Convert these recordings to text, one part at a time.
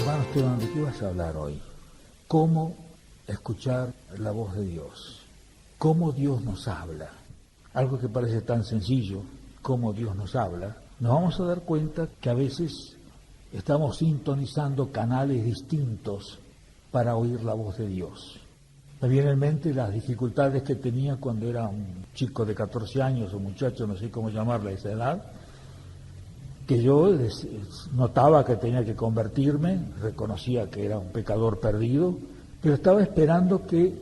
Hermano Esteban, ¿de qué vas a hablar hoy? ¿Cómo escuchar la voz de Dios? ¿Cómo Dios nos habla? Algo que parece tan sencillo, cómo Dios nos habla, nos vamos a dar cuenta que a veces estamos sintonizando canales distintos para oír la voz de Dios. Me viene en mente las dificultades que tenía cuando era un chico de 14 años o muchacho, no sé cómo llamarle a esa edad, que yo notaba que tenía que convertirme, reconocía que era un pecador perdido, pero estaba esperando que,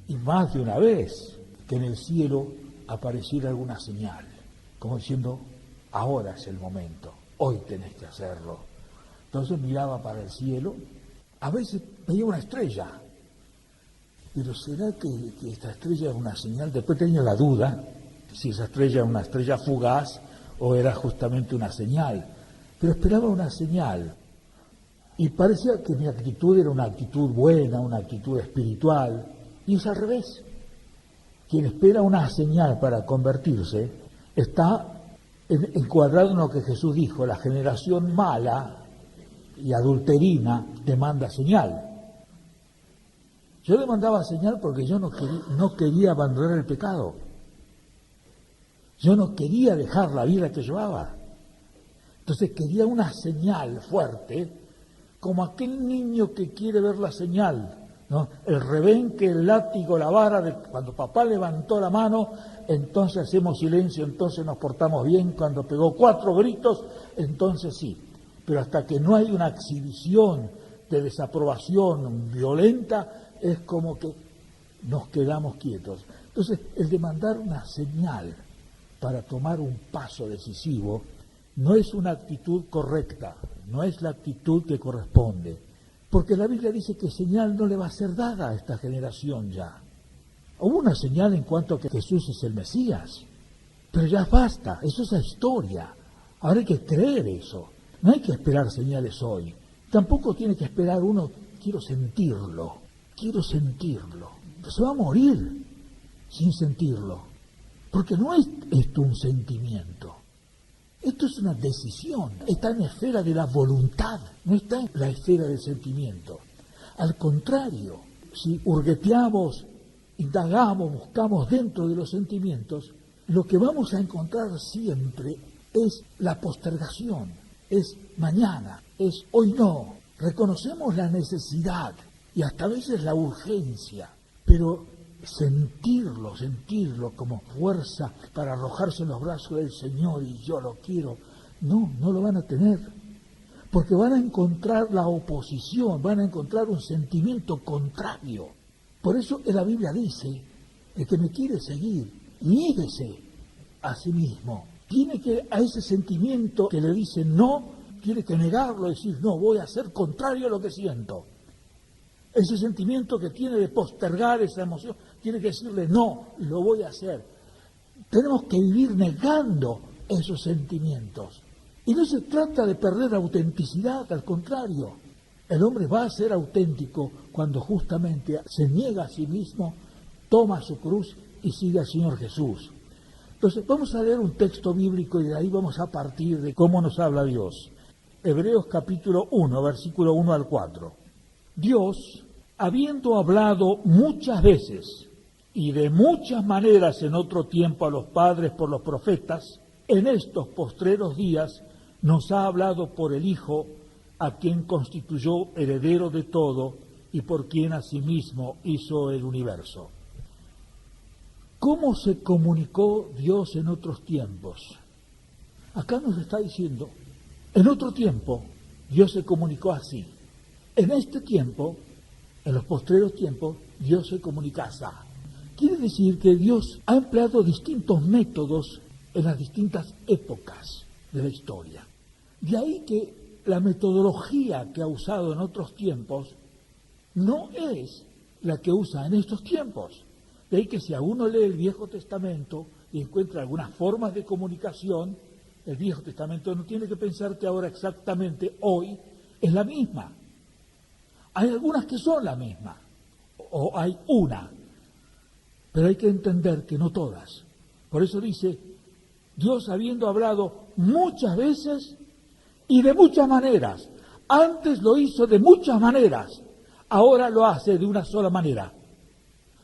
y más de una vez, que en el cielo apareciera alguna señal, como diciendo, ahora es el momento, hoy tenés que hacerlo. Entonces miraba para el cielo, a veces veía una estrella, pero ¿será que esta estrella es una señal? Después tenía la duda, si esa estrella era una estrella fugaz, o era justamente una señal, pero esperaba una señal, y parecía que mi actitud era una actitud buena, una actitud espiritual, y es al revés. Quien espera una señal para convertirse está encuadrado en lo que Jesús dijo, la generación mala y adulterina demanda señal. Yo demandaba señal porque yo no quería abandonar el pecado. Yo no quería dejar la vida que llevaba. Entonces quería una señal fuerte, como aquel niño que quiere ver la señal, ¿no? El rebenque, el látigo, la vara, cuando papá levantó la mano, entonces hacemos silencio, entonces nos portamos bien, cuando pegó 4 gritos, entonces sí. Pero hasta que no hay una exhibición de desaprobación violenta, es como que nos quedamos quietos. Entonces, el demandar una señal para tomar un paso decisivo no es una actitud correcta, no es la actitud que corresponde, porque la Biblia dice que señal no le va a ser dada a esta generación ya. Hubo una señal en cuanto a que Jesús es el Mesías, pero ya basta, eso es la historia. Ahora hay que creer eso, no hay que esperar señales hoy. Tampoco tiene que esperar uno, quiero sentirlo. Se va a morir sin sentirlo. Porque no es esto un sentimiento, esto es una decisión, está en la esfera de la voluntad, no está en la esfera del sentimiento. Al contrario, si hurgueteamos, indagamos, buscamos dentro de los sentimientos, lo que vamos a encontrar siempre es la postergación, es mañana, es hoy no. Reconocemos la necesidad y hasta a veces la urgencia, pero sentirlo como fuerza para arrojarse en los brazos del Señor y yo lo quiero, no lo van a tener, porque van a encontrar la oposición, van a encontrar un sentimiento contrario. Por eso la Biblia dice, el que me quiere seguir, niéguese a sí mismo, tiene que a ese sentimiento que le dice no, tiene que negarlo, decir no, voy a ser contrario a lo que siento. Ese sentimiento que tiene de postergar esa emoción, tiene que decirle, no, lo voy a hacer. Tenemos que vivir negando esos sentimientos. Y no se trata de perder autenticidad, al contrario. El hombre va a ser auténtico cuando justamente se niega a sí mismo, toma su cruz y sigue al Señor Jesús. Entonces, vamos a leer un texto bíblico y de ahí vamos a partir de cómo nos habla Dios. Hebreos capítulo 1, versículo 1 al 4. Dios, habiendo hablado muchas veces y de muchas maneras en otro tiempo a los padres por los profetas, en estos postreros días nos ha hablado por el Hijo, a quien constituyó heredero de todo y por quien asimismo hizo el universo. ¿Cómo se comunicó Dios en otros tiempos? Acá nos está diciendo, en otro tiempo Dios se comunicó así. En este tiempo, en los postreros tiempos, Dios se comunica así. Quiere decir que Dios ha empleado distintos métodos en las distintas épocas de la historia. De ahí que la metodología que ha usado en otros tiempos no es la que usa en estos tiempos. De ahí que si a uno lee el Viejo Testamento y encuentra algunas formas de comunicación, el Viejo Testamento no tiene que pensar que ahora exactamente hoy es la misma. Hay algunas que son la misma, o hay una, pero hay que entender que no todas. Por eso dice, Dios habiendo hablado muchas veces y de muchas maneras. Antes lo hizo de muchas maneras, ahora lo hace de una sola manera.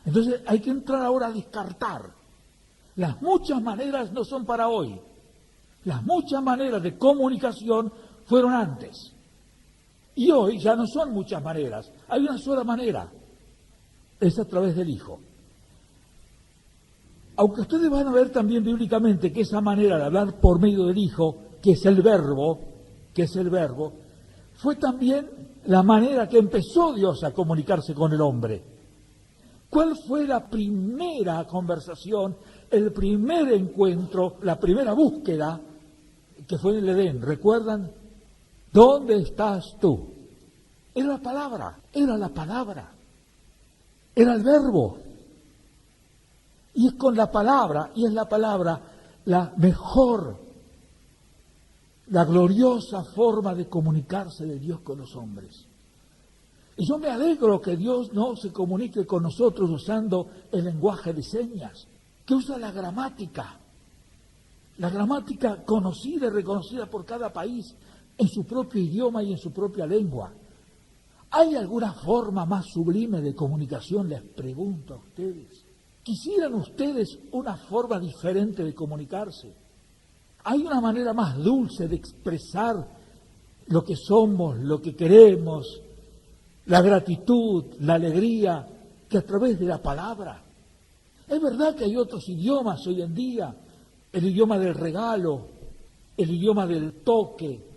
Entonces hay que entrar ahora a descartar. Las muchas maneras no son para hoy. Las muchas maneras de comunicación fueron antes. Y hoy ya no son muchas maneras, hay una sola manera. Es a través del Hijo. Aunque ustedes van a ver también bíblicamente que esa manera de hablar por medio del Hijo, que es el verbo, fue también la manera que empezó Dios a comunicarse con el hombre. ¿Cuál fue la primera conversación, el primer encuentro, la primera búsqueda que fue en el Edén? ¿Recuerdan? ¿Dónde estás tú? Era la palabra, era el verbo. Y es con la palabra, y es la palabra la mejor, la gloriosa forma de comunicarse de Dios con los hombres. Y yo me alegro que Dios no se comunique con nosotros usando el lenguaje de señas, que usa la gramática conocida y reconocida por cada país en su propio idioma y en su propia lengua. ¿Hay alguna forma más sublime de comunicación? Les pregunto a ustedes. ¿Quisieran ustedes una forma diferente de comunicarse? ¿Hay una manera más dulce de expresar lo que somos, lo que queremos, la gratitud, la alegría, que a través de la palabra? Es verdad que hay otros idiomas hoy en día, el idioma del regalo, el idioma del toque,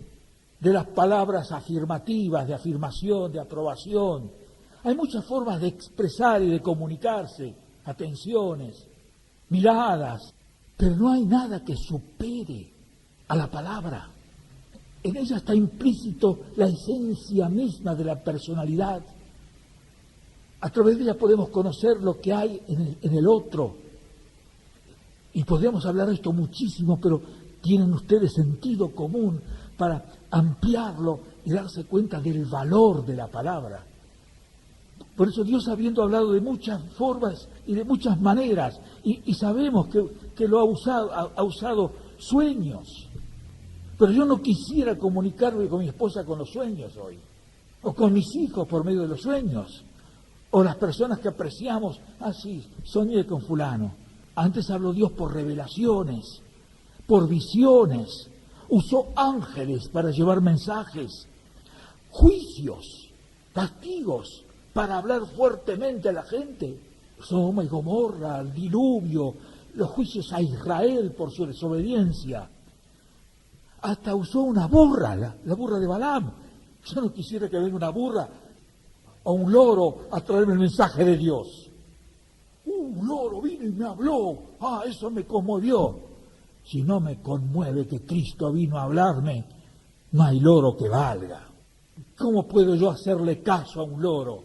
de las palabras afirmativas, de afirmación, de aprobación. Hay muchas formas de expresar y de comunicarse, atenciones, miradas, pero no hay nada que supere a la palabra. En ella está implícito la esencia misma de la personalidad. A través de ella podemos conocer lo que hay en el otro. Y podríamos hablar de esto muchísimo, pero tienen ustedes sentido común para ampliarlo y darse cuenta del valor de la palabra. Por eso Dios, habiendo hablado de muchas formas y de muchas maneras, y sabemos que lo ha usado sueños, pero yo no quisiera comunicarme con mi esposa con los sueños hoy, o con mis hijos por medio de los sueños, o las personas que apreciamos, sí, soñé con fulano. Antes habló Dios por revelaciones, por visiones, usó ángeles para llevar mensajes, juicios, castigos, para hablar fuertemente a la gente. Sodoma y Gomorra, el diluvio, los juicios a Israel por su desobediencia. Hasta usó una burra, la burra de Balaam. Yo no quisiera que venga una burra o un loro a traerme el mensaje de Dios. Un loro vino y me habló. Eso me conmovió. Si no me conmueve que Cristo vino a hablarme, no hay loro que valga. ¿Cómo puedo yo hacerle caso a un loro?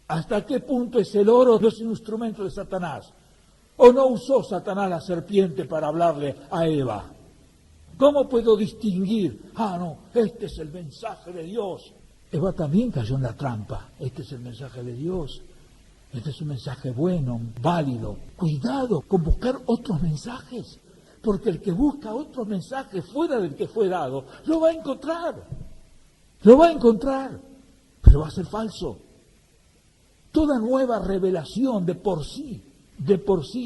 ¿Hasta qué punto ese loro no es un instrumento de Satanás? ¿O no usó Satanás la serpiente para hablarle a Eva? ¿Cómo puedo distinguir? No, este es el mensaje de Dios. Eva también cayó en la trampa. Este es el mensaje de Dios. Este es un mensaje bueno, válido. Cuidado con buscar otros mensajes, porque el que busca otros mensajes fuera del que fue dado, lo va a encontrar. Lo va a encontrar, pero va a ser falso. Toda nueva revelación de por sí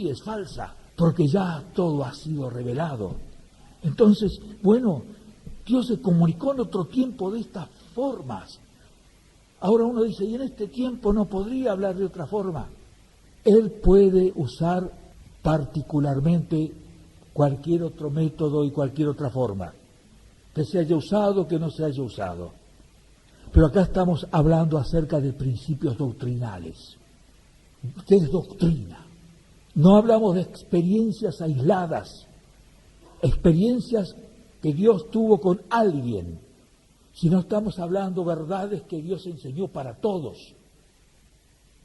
es falsa, porque ya todo ha sido revelado. Entonces, Dios se comunicó en otro tiempo de estas formas. Ahora uno dice, y en este tiempo no podría hablar de otra forma. Él puede usar particularmente cualquier otro método y cualquier otra forma, que se haya usado, que no se haya usado. Pero acá estamos hablando acerca de principios doctrinales. ¿Qué es doctrina? No hablamos de experiencias aisladas, experiencias que Dios tuvo con alguien, sino estamos hablando verdades que Dios enseñó para todos.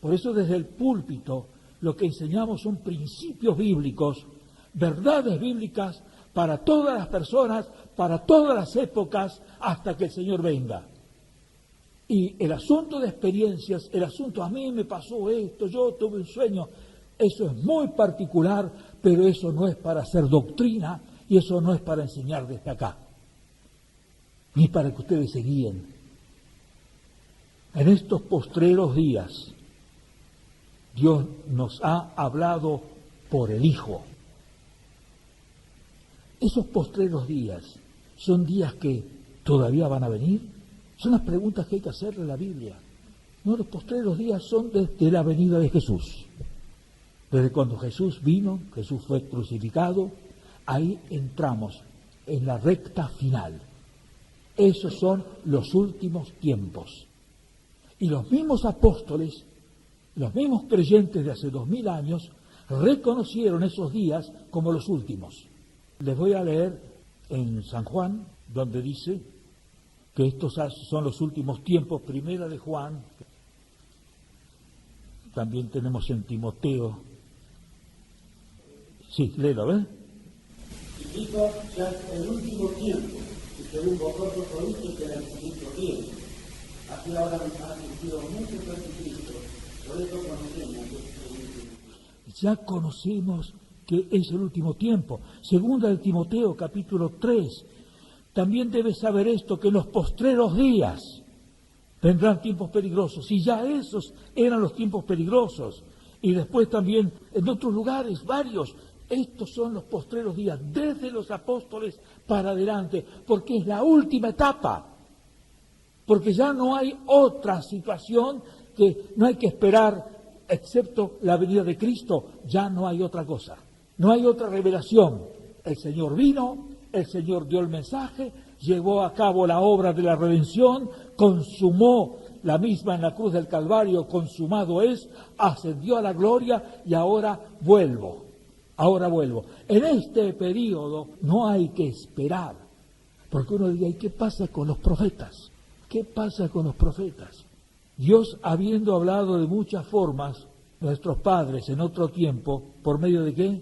Por eso desde el púlpito lo que enseñamos son principios bíblicos, verdades bíblicas para todas las personas, para todas las épocas, hasta que el Señor venga. Y el asunto de experiencias, el asunto a mí me pasó esto, yo tuve un sueño, eso es muy particular, pero eso no es para hacer doctrina y eso no es para enseñar desde acá. ni para que ustedes se guíen. En estos postreros días, Dios nos ha hablado por el Hijo. Esos postreros días son días que todavía van a venir. Son las preguntas que hay que hacerle a la Biblia. No, los postreros días son desde la venida de Jesús. Desde cuando Jesús vino, Jesús fue crucificado, ahí entramos en la recta final. Esos son los últimos tiempos. Y los mismos apóstoles, los mismos creyentes de hace 2000 años, reconocieron esos días como los últimos. Les voy a leer en San Juan, donde dice que estos son los últimos tiempos, primera de Juan. También tenemos en Timoteo. Sí, léelo, ¿ves? Y dijo, ya es el último tiempo, y según vosotros oísteis que el anticristo viene. Así ahora han surgido muchos anticristos, por eso conocemos que es el último tiempo. Ya conocemos que es el último tiempo. Segunda de Timoteo, capítulo 3. También debes saber esto, que en los postreros días vendrán tiempos peligrosos. Y ya esos eran los tiempos peligrosos. Y después también en otros lugares, varios. Estos son los postreros días, desde los apóstoles para adelante, porque es la última etapa. Porque ya no hay otra situación, que no hay que esperar, excepto la venida de Cristo, ya no hay otra cosa. No hay otra revelación. El Señor vino, el Señor dio el mensaje, llevó a cabo la obra de la redención, consumó la misma en la cruz del Calvario, consumado es, ascendió a la gloria y ahora vuelvo. En este periodo no hay que esperar, porque uno diría, ¿y qué pasa con los profetas? ¿Qué pasa con los profetas? Dios, habiendo hablado de muchas formas, nuestros padres en otro tiempo, ¿por medio de qué?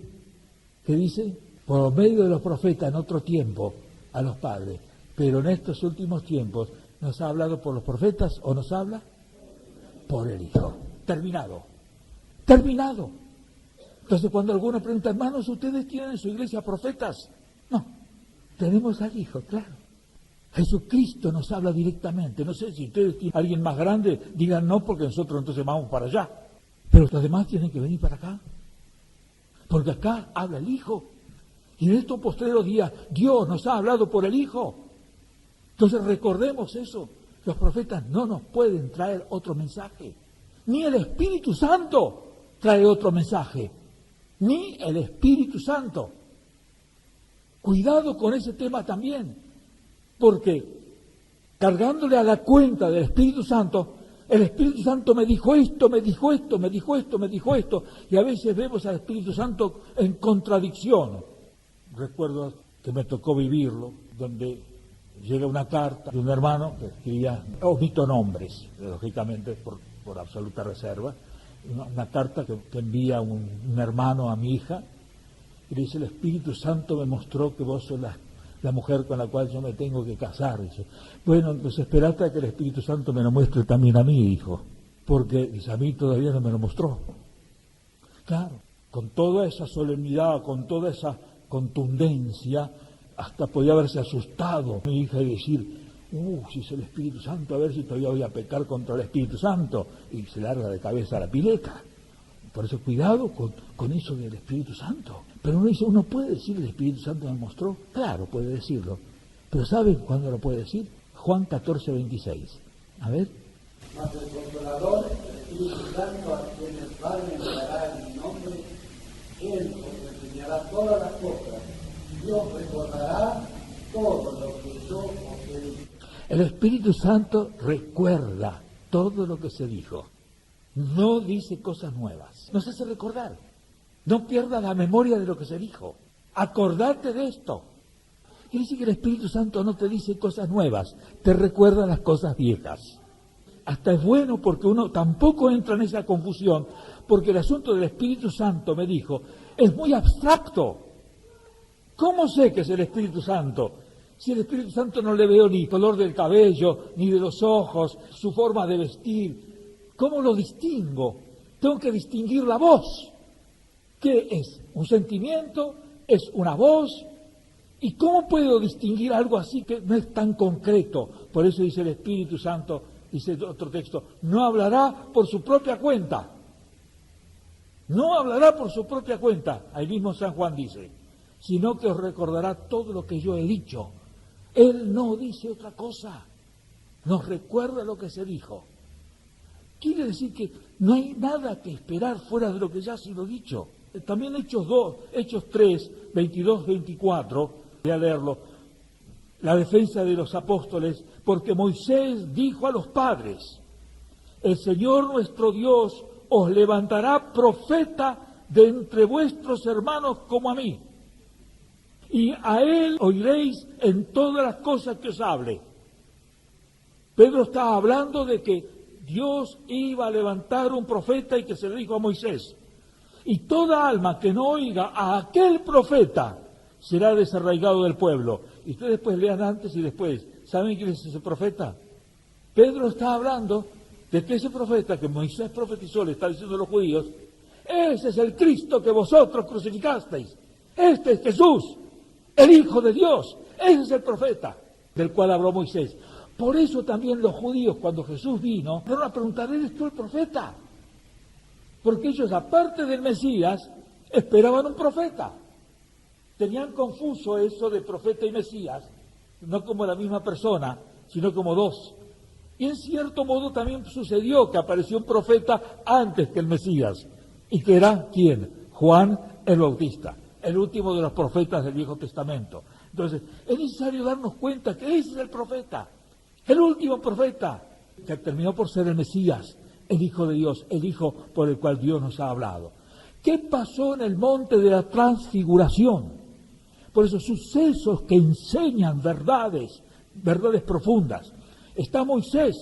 ¿Qué dice? Por medio de los profetas en otro tiempo a los padres. Pero en estos últimos tiempos, ¿nos ha hablado por los profetas o nos habla? Por el Hijo. Terminado. Entonces cuando alguno pregunta, hermanos, ¿ustedes tienen en su iglesia profetas? No, tenemos al Hijo, claro. Jesucristo nos habla directamente. No sé si ustedes tienen a alguien más grande, digan no, porque nosotros entonces vamos para allá. Pero los demás tienen que venir para acá. Porque acá habla el Hijo. Y en estos postreros días Dios nos ha hablado por el Hijo. Entonces recordemos eso. Los profetas no nos pueden traer otro mensaje. Ni el Espíritu Santo trae otro mensaje. Ni el Espíritu Santo. Cuidado con ese tema también. Porque cargándole a la cuenta del Espíritu Santo, el Espíritu Santo me dijo esto, y a veces vemos al Espíritu Santo en contradicción. Recuerdo que me tocó vivirlo, donde llega una carta de un hermano que escribía, omito nombres, lógicamente por absoluta reserva, una carta que envía un hermano a mi hija, y le dice, el Espíritu Santo me mostró que vos sos la mujer con la cual yo me tengo que casar. Dice, bueno, pues esperate a que el Espíritu Santo me lo muestre también a mí, hijo, porque dice, a mí todavía no me lo mostró. Claro, con toda esa solemnidad, con toda esa contundencia, hasta podía haberse asustado mi hija y decir, si es el Espíritu Santo, a ver si todavía voy a pecar contra el Espíritu Santo, y se larga de cabeza a la pileta. Por eso cuidado con eso del Espíritu Santo. Pero uno puede decir el Espíritu Santo me mostró, claro, puede decirlo. Pero ¿saben cuándo lo puede decir? Juan 14, 26. A ver. Mas el Consolador, el Espíritu Santo, a quien el Padre enviará en mi nombre, Él os enseñará todas las cosas, y os recordará todo lo que yo os he dicho. El Espíritu Santo recuerda todo lo que se dijo. No dice cosas nuevas. Nos hace recordar. No pierdas la memoria de lo que se dijo. Acordate de esto. Quiere decir que el Espíritu Santo no te dice cosas nuevas, te recuerda las cosas viejas. Hasta es bueno porque uno tampoco entra en esa confusión, porque el asunto del Espíritu Santo, me dijo, es muy abstracto. ¿Cómo sé que es el Espíritu Santo? Si el Espíritu Santo no le veo ni color del cabello, ni de los ojos, su forma de vestir, ¿cómo lo distingo? Tengo que distinguir la voz. ¿Qué es? ¿Un sentimiento? ¿Es una voz? ¿Y cómo puedo distinguir algo así que no es tan concreto? Por eso dice el Espíritu Santo, dice otro texto, no hablará por su propia cuenta. No hablará por su propia cuenta, ahí mismo San Juan dice, sino que os recordará todo lo que yo he dicho. Él no dice otra cosa, nos recuerda lo que se dijo. Quiere decir que no hay nada que esperar fuera de lo que ya ha sido dicho. También Hechos 3, 22, 24, voy a leerlo, la defensa de los apóstoles, porque Moisés dijo a los padres, el Señor nuestro Dios os levantará profeta de entre vuestros hermanos como a mí, y a él oiréis en todas las cosas que os hable. Pedro está hablando de que Dios iba a levantar un profeta y que se le dijo a Moisés, y toda alma que no oiga a aquel profeta será desarraigado del pueblo. Y ustedes después lean antes y después. ¿Saben quién es ese profeta? Pedro está hablando de que ese profeta que Moisés profetizó, le está diciendo a los judíos, ese es el Cristo que vosotros crucificasteis. Este es Jesús, el Hijo de Dios. Ese es el profeta del cual habló Moisés. Por eso también los judíos, cuando Jesús vino, fueron a preguntar, ¿eres tú el profeta? Porque ellos, aparte del Mesías, esperaban un profeta. Tenían confuso eso de profeta y Mesías, no como la misma persona, sino como dos. Y en cierto modo también sucedió que apareció un profeta antes que el Mesías. ¿Y que era quién? Juan el Bautista, el último de los profetas del Viejo Testamento. Entonces, es necesario darnos cuenta que ese es el profeta, el último profeta, que terminó por ser el Mesías, el Hijo de Dios, el Hijo por el cual Dios nos ha hablado. ¿Qué pasó en el monte de la transfiguración? Por eso, sucesos que enseñan verdades profundas. Está Moisés.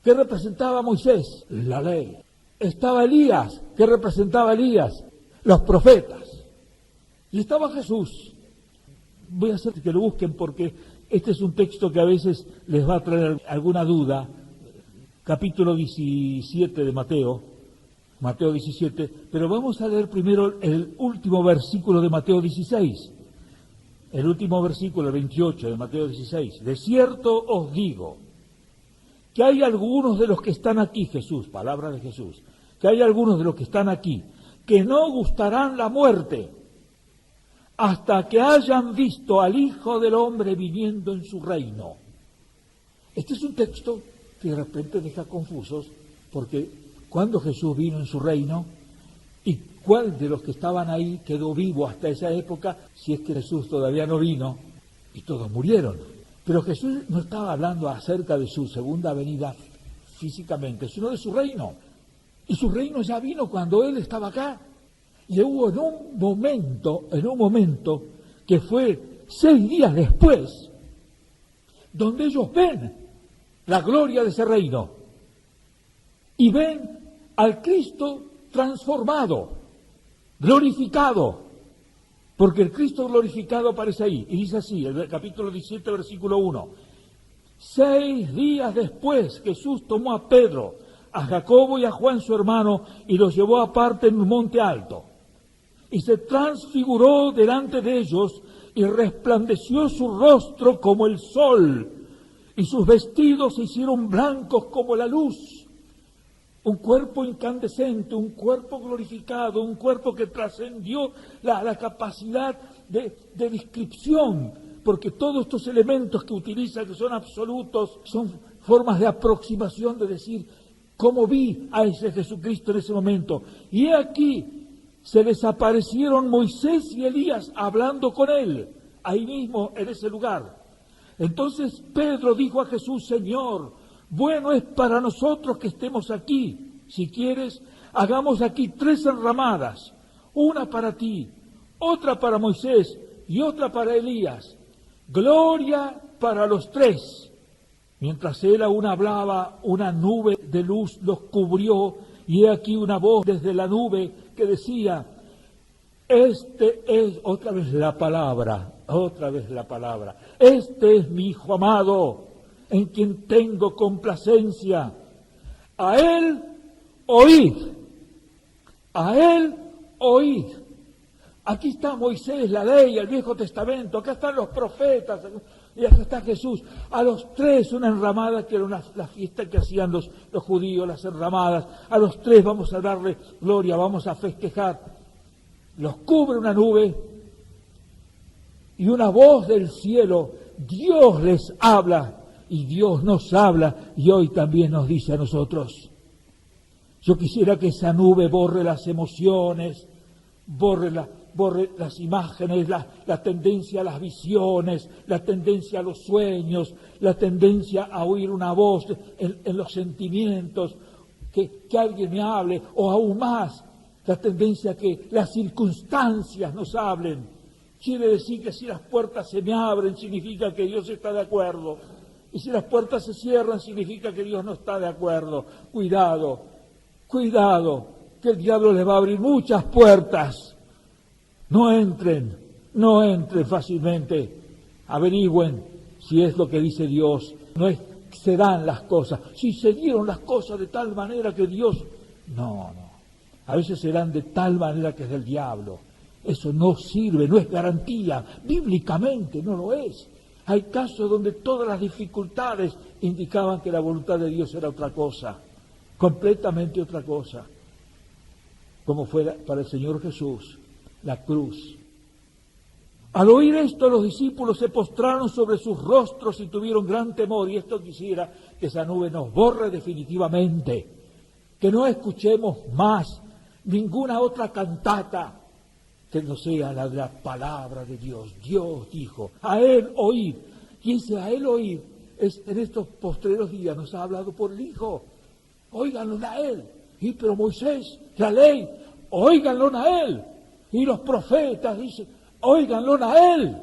¿Qué representaba Moisés? La ley. Estaba Elías. ¿Qué representaba Elías? Los profetas. Y estaba Jesús. Voy a hacer que lo busquen porque este es un texto que a veces les va a traer alguna duda. Capítulo 17 de Mateo 17, pero vamos a leer primero el último versículo de Mateo 16, el último versículo, el 28 de Mateo 16. De cierto os digo que hay algunos de los que están aquí, Jesús, palabra de Jesús, que hay algunos de los que están aquí que no gustarán la muerte hasta que hayan visto al Hijo del Hombre viniendo en su reino. Este es un texto que de repente deja confusos, porque cuando Jesús vino en su reino, y cuál de los que estaban ahí quedó vivo hasta esa época, si es que Jesús todavía no vino, y todos murieron. Pero Jesús no estaba hablando acerca de su segunda venida físicamente, sino de su reino. Y su reino ya vino cuando Él estaba acá. Y hubo en un momento, que fue 6 días después, donde ellos ven la gloria de ese reino, y ven al Cristo transformado, glorificado, porque el Cristo glorificado aparece ahí, y dice así, el capítulo 17, versículo 1, 6 días después Jesús tomó a Pedro, a Jacobo y a Juan su hermano, y los llevó aparte en un monte alto, y se transfiguró delante de ellos, y resplandeció su rostro como el sol, y sus vestidos se hicieron blancos como la luz. Un cuerpo incandescente, un cuerpo glorificado, un cuerpo que trascendió la capacidad de descripción, porque todos estos elementos que utiliza, que son absolutos, son formas de aproximación, de decir, ¿cómo vi a ese Jesucristo en ese momento? Y he aquí, se les aparecieron Moisés y Elías hablando con él, ahí mismo en ese lugar. Entonces Pedro dijo a Jesús, Señor, bueno es para nosotros que estemos aquí. Si quieres, hagamos aquí 3 enramadas, una para ti, otra para Moisés y otra para Elías. Gloria para los 3. Mientras él aún hablaba, una nube de luz los cubrió, y he aquí una voz desde la nube que decía, este es, otra vez la palabra, este es mi Hijo amado, en quien tengo complacencia. A él oíd, Aquí está Moisés, la ley, el Viejo Testamento, acá están los profetas, y acá está Jesús. A los tres una enramada, que era la fiesta que hacían los judíos, las enramadas. A los tres vamos a darle gloria, vamos a festejar. Los cubre una nube y una voz del cielo, Dios les habla y Dios nos habla y hoy también nos dice a nosotros. Yo quisiera que esa nube borre las emociones, borre las imágenes, la tendencia a las visiones, la tendencia a los sueños, la tendencia a oír una voz en los sentimientos, que alguien me hable, o aún más, la tendencia a que las circunstancias nos hablen. Quiere decir que si las puertas se me abren, significa que Dios está de acuerdo. Y si las puertas se cierran, significa que Dios no está de acuerdo. Cuidado, que el diablo les va a abrir muchas puertas. No entren fácilmente. Averigüen si es lo que dice Dios. No es que se dan las cosas. Si se dieron las cosas de tal manera que Dios... No. A veces se dan de tal manera que es del diablo. Eso no sirve, no es garantía. Bíblicamente no lo es. Hay casos donde todas las dificultades indicaban que la voluntad de Dios era otra cosa. Completamente otra cosa. Como fue para el Señor Jesús. La cruz. Al oír esto, los discípulos se postraron sobre sus rostros y tuvieron gran temor. Y esto quisiera que esa nube nos borre definitivamente, que no escuchemos más ninguna otra cantata que no sea la de la palabra de Dios. Dios dijo, a Él oír. Y ese a Él oír es en estos postreros días nos ha hablado por el Hijo. Óiganlo a Él. Y pero Moisés, la ley, óiganlo a Él. Y los profetas dicen, óiganlo a Él.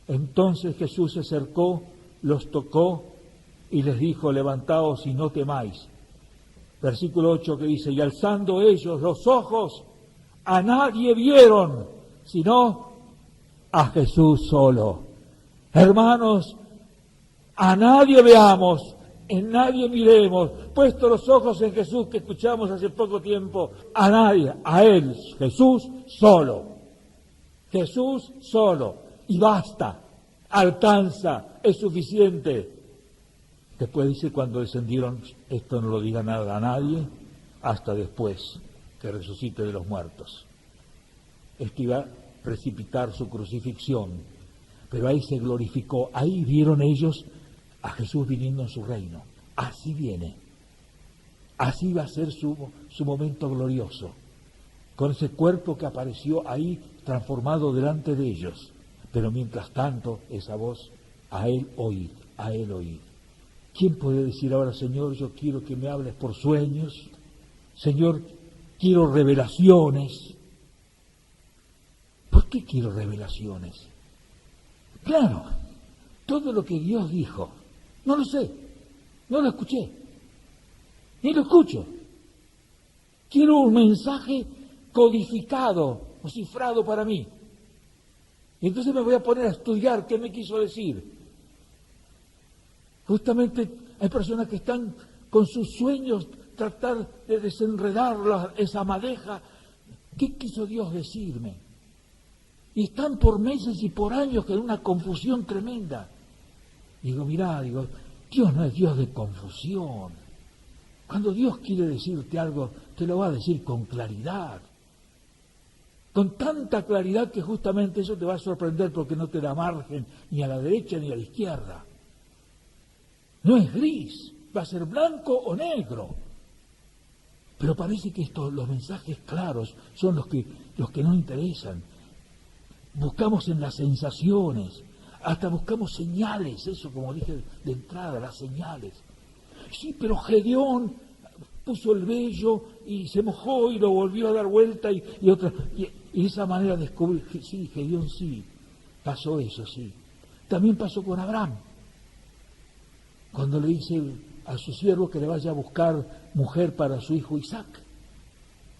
Entonces Jesús se acercó, los tocó y les dijo, levantaos y no temáis. Versículo 8 que dice, y alzando ellos los ojos, a nadie vieron, sino a Jesús solo. Hermanos, a nadie veamos, en nadie miremos, puesto los ojos en Jesús que escuchamos hace poco tiempo, a nadie, a Él, Jesús solo, y basta, alcanza, es suficiente. Después dice, cuando descendieron, esto no lo diga nada a nadie, hasta después que resucite de los muertos. Esto iba a precipitar su crucifixión, pero ahí se glorificó, ahí vieron ellos a Jesús viniendo en su reino. Así viene. Así va a ser su momento glorioso. Con ese cuerpo que apareció ahí transformado delante de ellos. Pero mientras tanto, esa voz, a Él oíd, a Él oíd. ¿Quién puede decir ahora, Señor, yo quiero que me hables por sueños? Señor, quiero revelaciones. ¿Por qué quiero revelaciones? Claro, todo lo que Dios dijo, no lo sé, no lo escuché, ni lo escucho. Quiero un mensaje codificado o cifrado para mí. Y entonces me voy a poner a estudiar qué me quiso decir. Justamente hay personas que están con sus sueños tratar de desenredar esa madeja. ¿Qué quiso Dios decirme? Y están por meses y por años en una confusión tremenda. Digo, Dios no es Dios de confusión. Cuando Dios quiere decirte algo, te lo va a decir con claridad. Con tanta claridad que justamente eso te va a sorprender porque no te da margen ni a la derecha ni a la izquierda. No es gris, va a ser blanco o negro. Pero parece que los mensajes claros son los que no interesan. Buscamos en las sensaciones, hasta buscamos señales, eso como dije de entrada, las señales. Sí, pero Gedeón puso el vello y se mojó y lo volvió a dar vuelta y esa manera de descubrir, sí, Gedeón sí, pasó eso, sí. También pasó con Abraham, cuando le dice a su siervo que le vaya a buscar mujer para su hijo Isaac.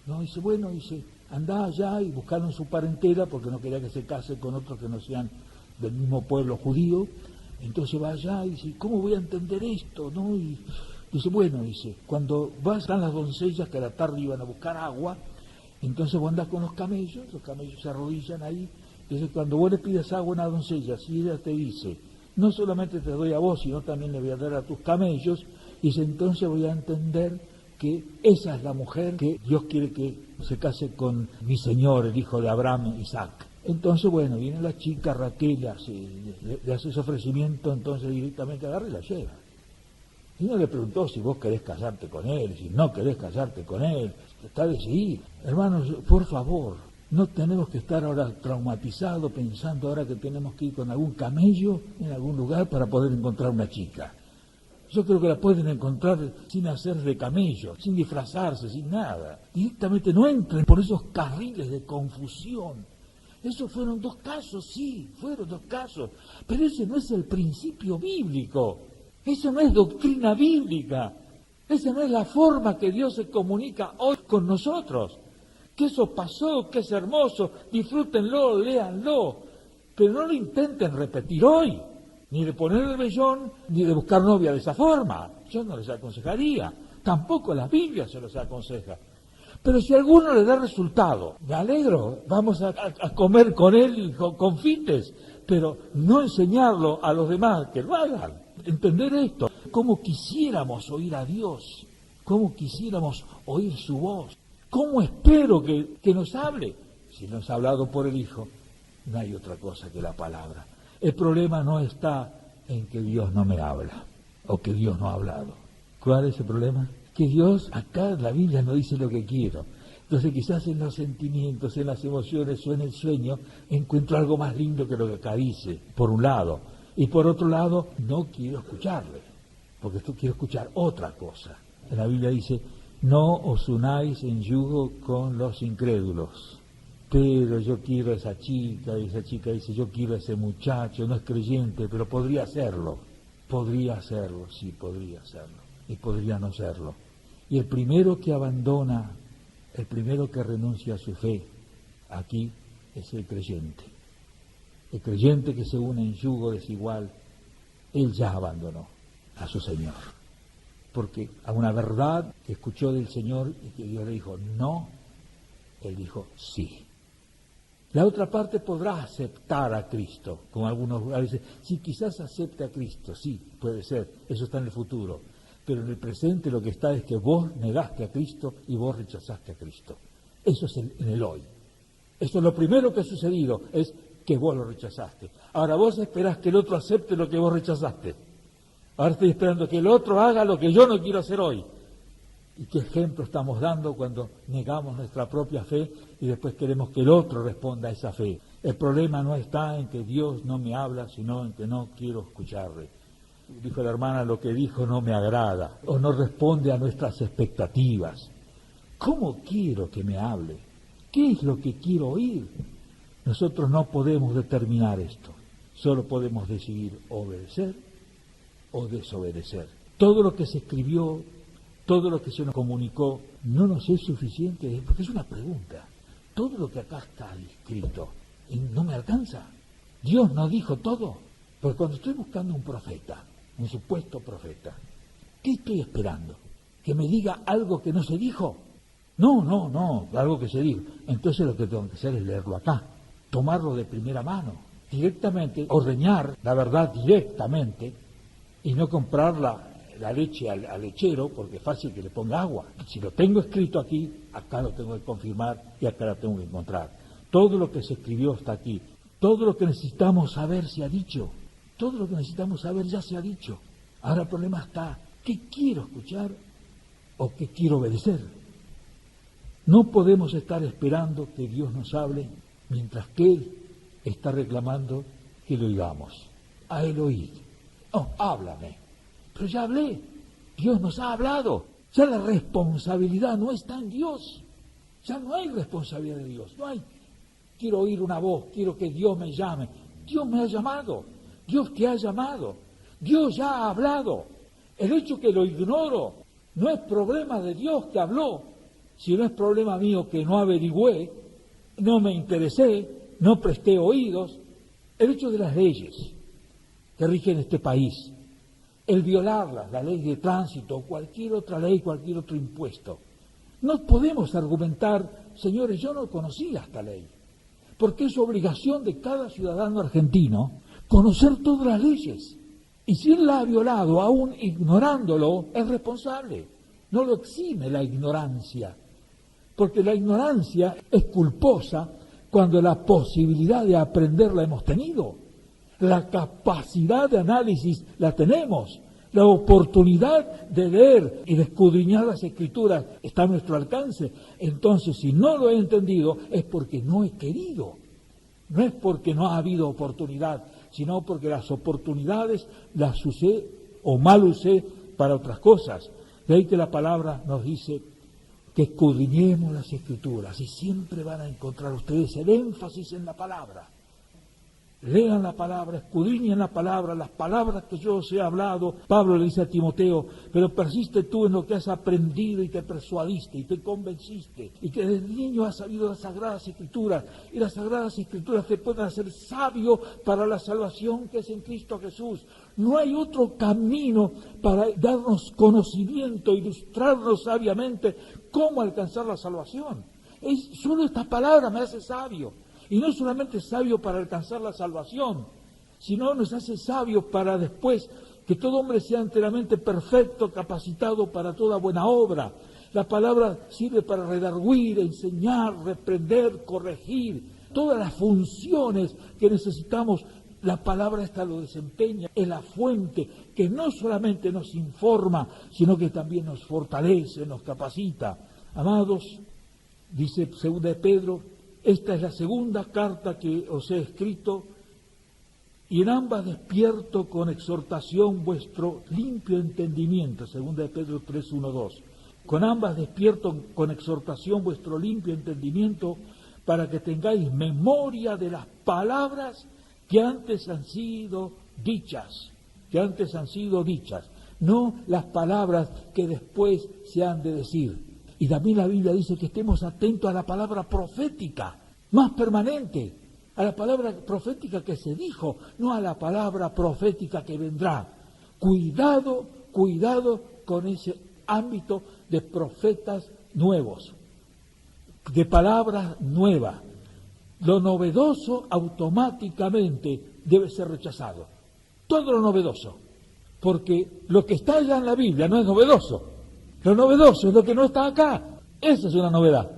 No, dice, andá allá y buscaron su parentela porque no quería que se case con otros que no sean del mismo pueblo judío. Entonces va allá y dice, ¿cómo voy a entender esto? ¿No? Y dice, cuando están las doncellas que a la tarde iban a buscar agua, Entonces vos andás con los camellos se arrodillan ahí. Entonces cuando vos le pides agua a una doncella, si ella te dice, no solamente te doy a vos, sino también le voy a dar a tus camellos, dice, entonces voy a entender que esa es la mujer que Dios quiere que se case con mi Señor, el hijo de Abraham, Isaac. Entonces, bueno, viene la chica, Raquel, le hace ese ofrecimiento, entonces directamente agarra y la lleva. Y no le preguntó si vos querés casarte con él, si no querés casarte con él, está decidido. Hermanos, por favor, no tenemos que estar ahora traumatizados pensando ahora que tenemos que ir con algún camello en algún lugar para poder encontrar una chica. Yo creo que la pueden encontrar sin hacer de camello, sin disfrazarse, sin nada. Directamente no entren por esos carriles de confusión. Esos fueron 2 casos, sí, fueron 2 casos, pero ese no es el principio bíblico. Eso no es doctrina bíblica. Esa no es la forma que Dios se comunica hoy con nosotros. Que eso pasó, que es hermoso, disfrútenlo, léanlo, pero no lo intenten repetir hoy, ni de poner el vellón, ni de buscar novia de esa forma. Yo no les aconsejaría, tampoco la Biblia se los aconseja. Pero si a alguno le da resultado, me alegro, vamos a comer con él confites, pero no enseñarlo a los demás que lo hagan. Entender esto, cómo quisiéramos oír a Dios, cómo quisiéramos oír su voz, cómo espero que nos hable. Si nos ha hablado por el Hijo, no hay otra cosa que la palabra. El problema no está en que Dios no me habla, o que Dios no ha hablado. ¿Cuál es el problema? Que Dios, acá en la Biblia no dice lo que quiero. Entonces quizás en los sentimientos, en las emociones o en el sueño encuentro algo más lindo que lo que acá dice, por un lado. Y por otro lado, no quiero escucharle, porque quiero escuchar otra cosa. En la Biblia dice, no os unáis en yugo con los incrédulos. Pero yo quiero a esa chica, y esa chica dice, yo quiero a ese muchacho, no es creyente, pero podría hacerlo. Podría hacerlo, sí, podría hacerlo. Y podría no serlo. Y el primero que abandona, el primero que renuncia a su fe, aquí es el creyente. El creyente que se une en yugo desigual, él ya abandonó a su Señor. Porque a una verdad que escuchó del Señor y que Dios le dijo no, él dijo sí. La otra parte podrá aceptar a Cristo, como algunos a veces, sí, quizás acepte a Cristo, sí, puede ser, eso está en el futuro. Pero en el presente lo que está es que vos negaste a Cristo y vos rechazaste a Cristo. Eso es en el hoy. Eso es lo primero que ha sucedido, es que vos lo rechazaste. Ahora vos esperás que el otro acepte lo que vos rechazaste. Ahora estoy esperando que el otro haga lo que yo no quiero hacer hoy. ¿Y qué ejemplo estamos dando cuando negamos nuestra propia fe y después queremos que el otro responda a esa fe? El problema no está en que Dios no me habla, sino en que no quiero escucharle. Dijo la hermana, lo que dijo no me agrada o no responde a nuestras expectativas. ¿Cómo quiero que me hable? ¿Qué es lo que quiero oír? Nosotros no podemos determinar esto, solo podemos decidir obedecer o desobedecer. Todo lo que se escribió, todo lo que se nos comunicó, no nos es suficiente, porque es una pregunta. Todo lo que acá está escrito, ¿no me alcanza? ¿Dios no dijo todo? Porque cuando estoy buscando un profeta, un supuesto profeta, ¿qué estoy esperando? ¿Que me diga algo que no se dijo? No, algo que se dijo. Entonces lo que tengo que hacer es leerlo acá, tomarlo de primera mano, directamente, ordeñar la verdad directamente y no comprar la leche al lechero, porque es fácil que le ponga agua. Si lo tengo escrito aquí, acá lo tengo que confirmar y acá lo tengo que encontrar. Todo lo que se escribió está aquí. Todo lo que necesitamos saber se ha dicho. Todo lo que necesitamos saber ya se ha dicho. Ahora el problema está, ¿qué quiero escuchar o qué quiero obedecer? No podemos estar esperando que Dios nos hable mientras que Él está reclamando que lo oigamos. A Él oír. Oh, háblame. Pero ya hablé. Dios nos ha hablado. Ya la responsabilidad no está en Dios. Ya no hay responsabilidad de Dios. No hay. Quiero oír una voz. Quiero que Dios me llame. Dios me ha llamado. Dios te ha llamado, Dios ya ha hablado. El hecho que lo ignoro no es problema de Dios que habló, sino es problema mío que no averigüé, no me interesé, no presté oídos. El hecho de las leyes que rigen este país, el violarlas, la ley de tránsito, cualquier otra ley, cualquier otro impuesto, No podemos argumentar, señores, yo no conocía esta ley, porque es obligación de cada ciudadano argentino conocer todas las leyes. Y si él la ha violado, aún ignorándolo, es responsable. No lo exime la ignorancia, porque la ignorancia es culposa cuando la posibilidad de aprender la hemos tenido. La capacidad de análisis la tenemos. La oportunidad de leer y de escudriñar las Escrituras está a nuestro alcance. Entonces, si no lo he entendido, es porque no he querido. No es porque no ha habido oportunidad, sino porque las oportunidades las usé o mal usé para otras cosas. De ahí que la palabra nos dice que escudriñemos las Escrituras, y siempre van a encontrar ustedes el énfasis en la palabra. Lean la palabra, escudriñen la palabra, las palabras que yo os he hablado. Pablo le dice a Timoteo, pero persiste tú en lo que has aprendido y te persuadiste y te convenciste, y que desde niño has sabido las Sagradas Escrituras, y las Sagradas Escrituras te pueden hacer sabio para la salvación que es en Cristo Jesús. No hay otro camino para darnos conocimiento, ilustrarnos sabiamente cómo alcanzar la salvación. Solo esta palabra me hace sabio. Y no solamente sabio para alcanzar la salvación, sino nos hace sabios para después que todo hombre sea enteramente perfecto, capacitado para toda buena obra. La palabra sirve para redarguir, enseñar, reprender, corregir. Todas las funciones que necesitamos, la palabra esta lo desempeña. Es la fuente que no solamente nos informa, sino que también nos fortalece, nos capacita. Amados, dice 2 de Pedro, esta es la segunda carta que os he escrito, y en ambas despierto con exhortación vuestro limpio entendimiento, 2 de Pedro 3, 1, 2. Con ambas despierto con exhortación vuestro limpio entendimiento, para que tengáis memoria de las palabras que antes han sido dichas, no las palabras que después se han de decir. Y también la Biblia dice que estemos atentos a la palabra profética, más permanente, a la palabra profética que se dijo, no a la palabra profética que vendrá. Cuidado con ese ámbito de profetas nuevos, de palabras nuevas. Lo novedoso automáticamente debe ser rechazado. Todo lo novedoso, porque lo que está allá en la Biblia no es novedoso. Lo novedoso es lo que no está acá. Esa es una novedad.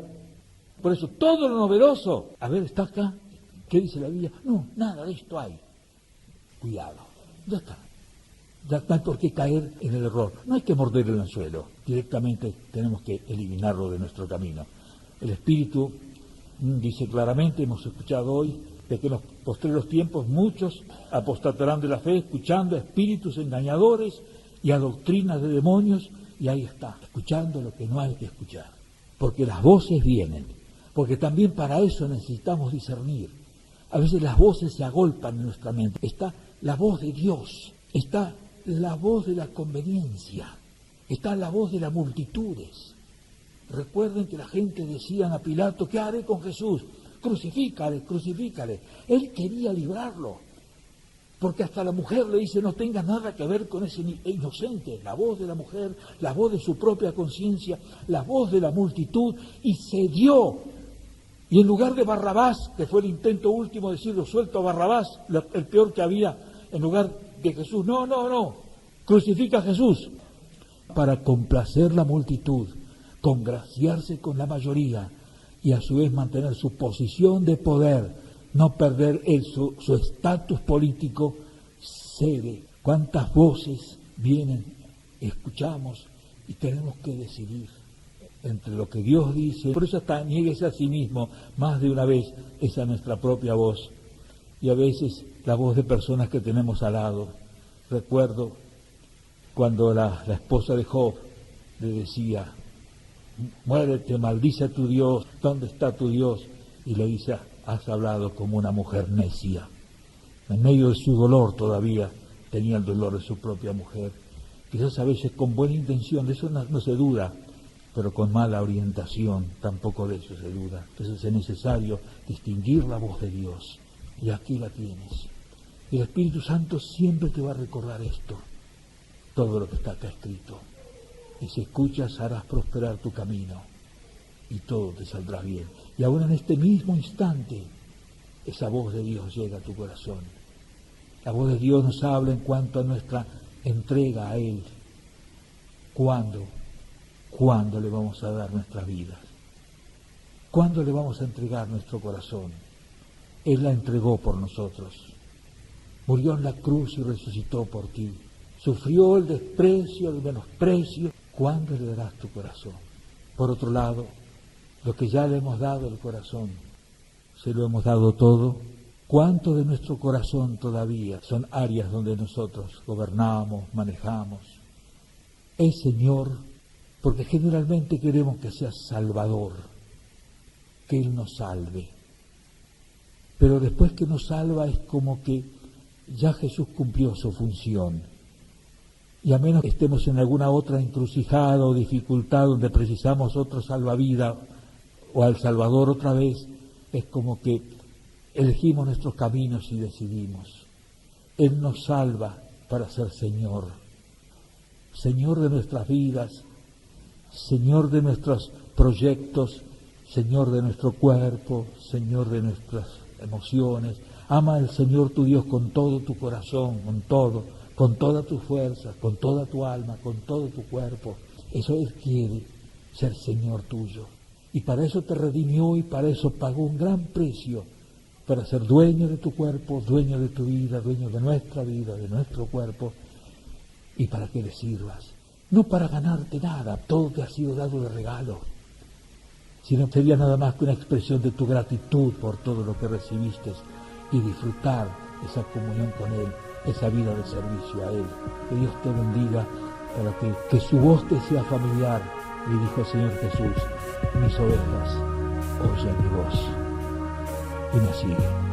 Por eso todo lo novedoso, a ver, ¿está acá? ¿Qué dice la Biblia? No, nada de esto hay. Cuidado, ya está. Ya no hay por qué caer en el error. No hay que morder el anzuelo. Directamente tenemos que eliminarlo de nuestro camino. El Espíritu dice claramente, hemos escuchado hoy, de que en los postreros tiempos muchos apostatarán de la fe, escuchando a espíritus engañadores y a doctrinas de demonios. Y ahí está, escuchando lo que no hay que escuchar. Porque las voces vienen, porque también para eso necesitamos discernir. A veces las voces se agolpan en nuestra mente. Está la voz de Dios, está la voz de la conveniencia, está la voz de las multitudes. Recuerden que la gente decía a Pilato, ¿qué haré con Jesús? Crucifícale, crucifícale. Él quería librarlo. Porque hasta la mujer le dice, no tenga nada que ver con ese inocente. La voz de la mujer, la voz de su propia conciencia, la voz de la multitud, y cedió. Y en lugar de Barrabás, que fue el intento último de decirlo, suelto a Barrabás, el peor que había, en lugar de Jesús, no, crucifica a Jesús. Para complacer la multitud, congraciarse con la mayoría, y a su vez mantener su posición de poder, no perder su estatus político, cede. ¿Cuántas voces vienen, escuchamos y tenemos que decidir entre lo que Dios dice? Por eso hasta niéguese a sí mismo más de una vez esa nuestra propia voz. Y a veces la voz de personas que tenemos al lado. Recuerdo cuando la esposa de Job le decía, muérete, maldice a tu Dios, ¿dónde está tu Dios? Y le dice, has hablado como una mujer necia. En medio de su dolor todavía tenía el dolor de su propia mujer. Quizás a veces con buena intención, de eso no se duda, pero con mala orientación tampoco de eso se duda. Entonces es necesario distinguir la voz de Dios. Y aquí la tienes. El Espíritu Santo siempre te va a recordar esto, todo lo que está acá escrito. Y si escuchas harás prosperar tu camino. y todo te saldrá bien. Y aún en este mismo instante, esa voz de Dios llega a tu corazón. La voz de Dios nos habla en cuanto a nuestra entrega a Él. ¿Cuándo? ¿Cuándo le vamos a dar nuestras vidas? ¿Cuándo le vamos a entregar nuestro corazón? Él la entregó por nosotros. Murió en la cruz y resucitó por ti. Sufrió el desprecio, el menosprecio. ¿Cuándo le darás tu corazón? Por otro lado, lo que ya le hemos dado el corazón, se lo hemos dado todo. ¿Cuánto de nuestro corazón todavía son áreas donde nosotros gobernamos, manejamos? Es Señor, porque generalmente queremos que sea Salvador, que Él nos salve. Pero después que nos salva es como que ya Jesús cumplió su función. Y a menos que estemos en alguna otra encrucijada o dificultad donde precisamos otro salvavidas o al Salvador otra vez, es como que elegimos nuestros caminos y decidimos. Él nos salva para ser Señor. Señor de nuestras vidas, Señor de nuestros proyectos, Señor de nuestro cuerpo, Señor de nuestras emociones. Ama al Señor tu Dios con todo tu corazón, con toda tu fuerza, con toda tu alma, con todo tu cuerpo. Eso Él quiere, ser Señor tuyo. Y para eso te redimió y para eso pagó un gran precio, para ser dueño de tu cuerpo, dueño de tu vida, dueño de nuestra vida, de nuestro cuerpo, y para que le sirvas. No para ganarte nada, todo te ha sido dado de regalo, sino sería nada más que una expresión de tu gratitud por todo lo que recibiste y disfrutar esa comunión con Él, esa vida de servicio a Él. Que Dios te bendiga para que su voz te sea familiar. Y dijo el Señor Jesús: mis ovejas oyen mi voz y me siguen.